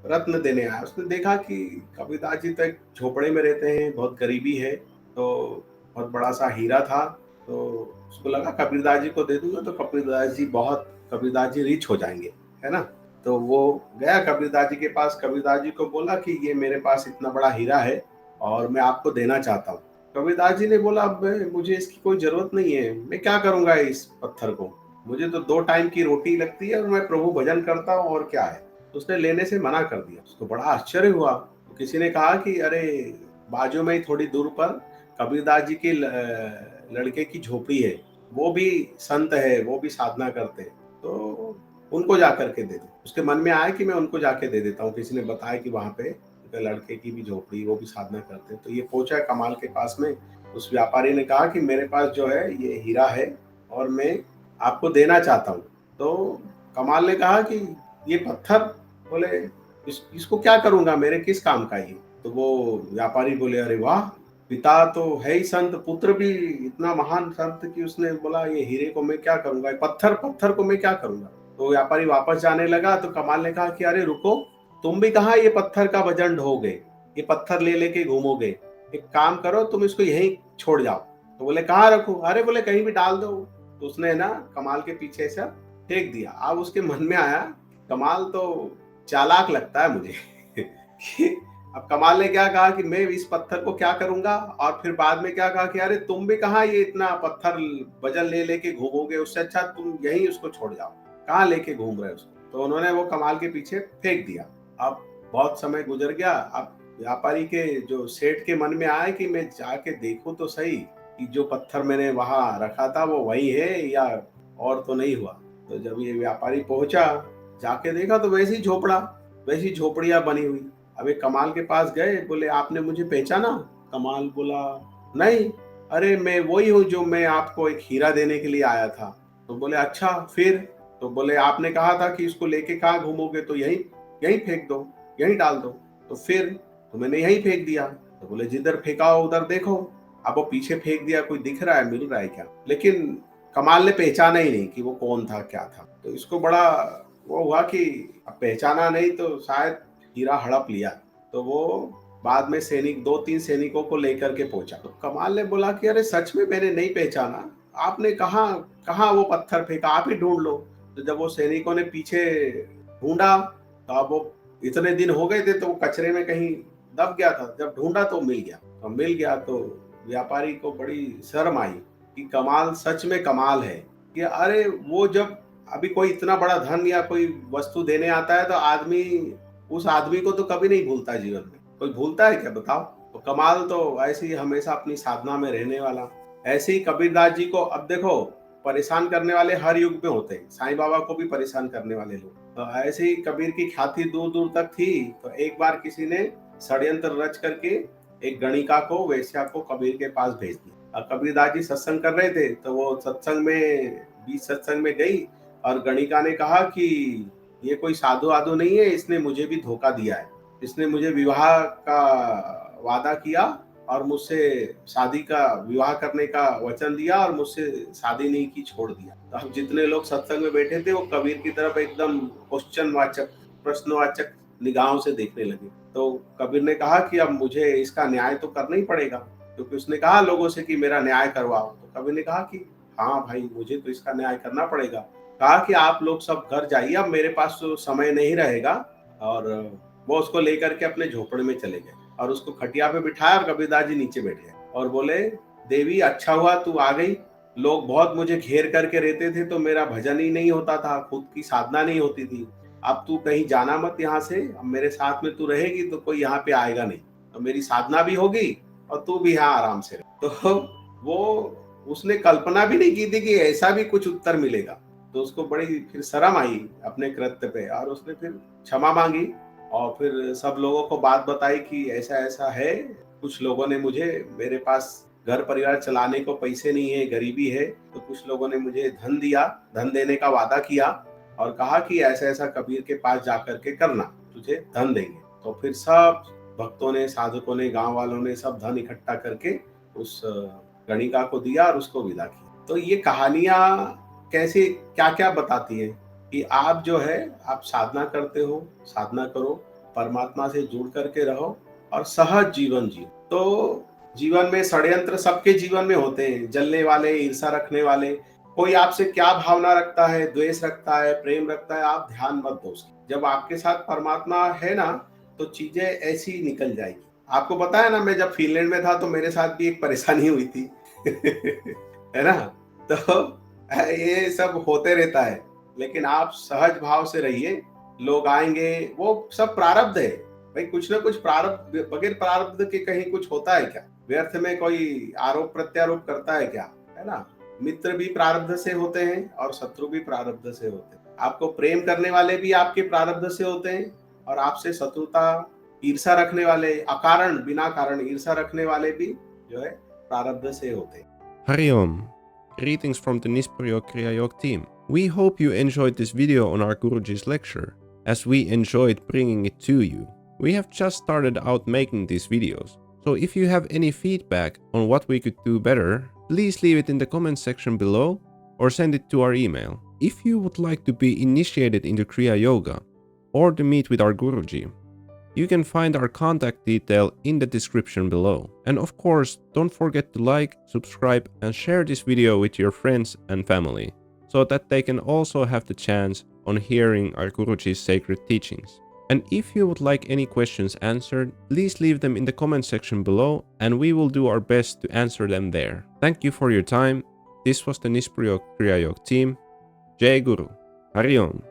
रत्न देने आया। उसने देखा कि कबीरदास जी तो एक झोपड़े में रहते हैं, बहुत गरीबी है, तो बहुत बड़ा-सा हीरा था, तो उसको लगा कबीरदास जी को दे दूँगा तो कबीरदास जी रिच हो जाएँगे, है ना? तो वो गया कबीरदास जी के पास, कबीरदास जी को बोला कि ये मेरे पास इतना बड़ा हीरा है और मैं आपको देना चाहता हूँ। कबीरदास जी ने बोला, "अब मुझे इसकी कोई ज़रूरत नहीं है, मैं क्या करूँगा इस पत्थर को? मुझे तो 2 टाइम की रोटी लगती है और मैं प्रभु भजन करता हूँ और क्या है?" तो उसने लेने से मना कर दिया। उसको बड़ा आश्चर्य हुआ। तो किसी ने कहा कि अरे, बाजू में ही थोड़ी दूर पर कबीरदास जी के लड़के की झोपड़ी है, वो भी संत है, वो भी साधना करते हैं, तो उनको जाकर के दे दो। उसके मन में आया कि मैं उनको जाके दे देता हूँ। किसी ने बताया कि वहाँ पे उनके लड़के की भी झोपड़ी, वो भी साधना करते हैं। तो ये पहुंचा कमाल के पास में। उस व्यापारी ने कहा कि मेरे पास जो है ये हीरा है और मैं आपको देना चाहता हूँ। तो कमाल ने कहा कि ये पत्थर, बोले, इसको क्या करूंगा, मेरे किस काम का ये? तो वो व्यापारी बोले, अरे वाह, पिता तो है ही संत, पुत्र भी इतना महान संत कि उसने बोला ये हीरे को मैं क्या करूंगा, ये पत्थर पत्थर को मैं क्या करूंगा? तो व्यापारी वापस जाने लगा तो कमाल ने कहा कि अरे रुको, तुम भी कहाँ ये पत्थर का वजन ढोगे, ये पत्थर ले लेके घूमोगे, एक काम करो तुम इसको यहीं छोड़ जाओ। तो बोले कहाँ रखूं? अरे बोले कहीं भी डाल दो। तो उसने ना कमाल के पीछे से फेंक दिया। अब उसके मन में आया, कमाल तो चालाक लगता है मुझे कि अब कमाल ने क्या कहा कि मैं इस पत्थर को क्या करूंगा, और फिर बाद में क्या कहा कि अरे तुम भी कहाँ ये इतना पत्थर वजन ले लेके घूमोगे, उससे अच्छा तुम यहीं उसको छोड़ जाओ, कहाँ लेके घूम रहे हो उसको? तो उन्होंने वो कमाल के पीछे फेंक दिया। अब बहुत समय गुजर गया। अब व्यापारी के जो सेठ के मन में आया कि मैं जाके देखूं तो सही कि जो पत्थर मैंने वहां रखा था वो वही है या और तो नहीं हुआ। तो जब ये व्यापारी पहुंचा, जाके देखा तो वैसी झोपड़ा, वैसी झोपड़ियां बनी हुई। अब एक कमाल के पास गए, बोले आपने मुझे पहचाना? कमाल बोला, नहीं, अरे मैं वही हूँ जो मैं आपको एक हीरा देने के लिए आया था। तो बोले अच्छा फिर? तो बोले आपने कहा था कि इसको लेके कहाँ घूमोगे, तो यहीं यहीं फेंक दो, यहीं डाल दो। तो फिर? तो मैंने यहीं फेंक दिया। तो बोले जिधर फेंका हो उधर देखो। अब वो पीछे फेंक दिया, कोई दिख रहा है, मिल रहा है क्या? लेकिन कमाल ने पहचाना ही नहीं कि वो कौन था, क्या था। तो इसको बड़ा वो हुआ कि अब पहचाना नहीं तो शायद हीरा हड़प लिया। तो वो बाद में सैनिक, 2-3 सैनिकों को लेकर के पहुंचा। तो कमाल ने बोला कि अरे सच में मैंने नहीं पहचाना, आपने कहाँ कहाँ वो पत्थर फेंका, आप ही ढूंढ लो। तो जब वो सैनिकों ने पीछे ढूंढा, तो अब वो इतने दिन हो गए थे तो वो कचरे में कहीं दब गया था, जब ढूंढा तो मिल गया। तो मिल गया तो व्यापारी को बड़ी शर्म आई कि कमाल सच में कमाल है कि अरे वो जब अभी कोई इतना बड़ा धन या कोई वस्तु देने आता है तो आदमी उस आदमी को तो कभी नहीं भूलता जीवन में। कोई भूलता है क्या, बताओ? तो कमाल तो ऐसे ही हमेशा अपनी साधना में रहने वाला। ऐसे ही कबीरदास जी को अब देखो, परेशान करने वाले हर युग में होते हैं। साईं बाबा को भी परेशान करने वाले लोग। तो ऐसे ही कबीर की ख्याति दूर दूर तक थी। तो एक बार किसी ने षड्यंत्र रच करके एक गणिका को, वेश्या को कबीर के पास भेज दिया। और कबीरदास जी सत्संग कर रहे थे तो वो सत्संग में, बीच सत्संग में गई और गणिका ने कहा कि ये कोई साधु आधु नहीं है, इसने मुझे भी धोखा दिया है, इसने मुझे विवाह का वादा किया और मुझसे शादी का, विवाह करने का वचन दिया और मुझसे शादी नहीं की, छोड़ दिया। तो अब जितने लोग सत्संग में बैठे थे वो कबीर की तरफ एकदम क्वेश्चन वाचक, प्रश्नवाचक निगाहों से देखने लगे। तो कबीर ने कहा कि अब मुझे इसका न्याय तो करना ही पड़ेगा, क्योंकि उसने कहा लोगों से कि मेरा न्याय करवाओ। तो कबीर ने कहा कि हाँ भाई, मुझे तो इसका न्याय करना पड़ेगा। कहा कि आप लोग सब घर जाइए, अब मेरे पास तो समय नहीं रहेगा। और वो उसको लेकर के अपने झोपड़े में चले गए और उसको खटिया पे बिठाया और कबीरदास जी नीचे बैठ गए और बोले, देवी अच्छा हुआ तू आ गई, लोग बहुत मुझे घेर करके रहते थे तो मेरा भजन ही नहीं होता था, खुद की साधना नहीं होती थी। अब तू कहीं जाना मत यहाँ से, अब मेरे साथ में तू रहेगी तो कोई यहाँ पे आएगा नहीं, तो मेरी साधना भी होगी और तू भी यहाँ आराम से रहे। तो वो, उसने कल्पना भी नहीं की थी कि ऐसा भी कुछ उत्तर मिलेगा। तो उसको बड़ी फिर शर्म आई अपने कृत्य पे और उसने फिर क्षमा मांगी और फिर सब लोगों को बात बताई कि ऐसा ऐसा है, कुछ लोगों ने मुझे, मेरे पास घर परिवार चलाने को पैसे नहीं है, गरीबी है, तो कुछ लोगों ने मुझे धन दिया, धन देने का वादा किया और कहा कि ऐसा ऐसा कबीर के पास जाकर के करना, तुझे धन देंगे। तो फिर सब भक्तों ने, साधकों ने, गांव वालों ने सब धन इकट्ठा करके उस गणिका को दिया और उसको विदा किया। तो ये कहानियां कैसे क्या क्या बताती है कि आप जो है, आप साधना करते हो, साधना करो, परमात्मा से जुड़ करके रहो और सहज जीवन जियो। तो जीवन में षड्यंत्र सबके जीवन में होते हैं, जलने वाले, ईर्ष्या रखने वाले। कोई आपसे क्या भावना रखता है, द्वेष रखता है, प्रेम रखता है, आप ध्यान मत दो उसकी। जब आपके साथ परमात्मा है ना, तो चीजें ऐसी ही निकल जाएगी। आपको पता है ना, मैं जब फिनलैंड में था तो मेरे साथ भी एक परेशानी हुई थी है ना? तो ये सब होते रहता है, लेकिन आप सहज भाव से रहिए। लोग आएंगे, वो सब प्रारब्ध है भाई। कुछ ना कुछ प्रारब्ध, बगैर प्रारब्ध के कहीं कुछ होता है क्या? व्यर्थ में कोई आरोप प्रत्यारोप करता है क्या? है ना? मित्र भी प्रारब्ध से होते हैं और शत्रु भी प्रारब्ध से होते हैं। आपको प्रेम करने वाले भी आपके प्रारब्ध से होते हैं, और आपसे शत्रुता, ईर्ष्या रखने वाले, अकारण बिना कारण ईर्ष्या रखने वाले भी जो है प्रारब्ध से होते हैं। Hari Om. Greetings from the Nispuryo Kriya Yoga team. We hope you enjoyed this video on our Guruji's lecture, as we enjoyed bringing it to you. We have just started out making these videos, so if you have any feedback on what we could do better, please leave it in the comment section below or send it to our email. If you would like to be initiated into Kriya Yoga or to meet with our Guruji, you can find our contact detail in the description below. And of course, don't forget to like, subscribe and share this video with your friends and family, so that they can also have the chance on hearing our Guruji's sacred teachings. And if you would like any questions answered, please leave them in the comment section below and we will do our best to answer them there. Thank you for your time. This was the Nispuryo Kriya Yoga team. Jai Guru. Hari Om.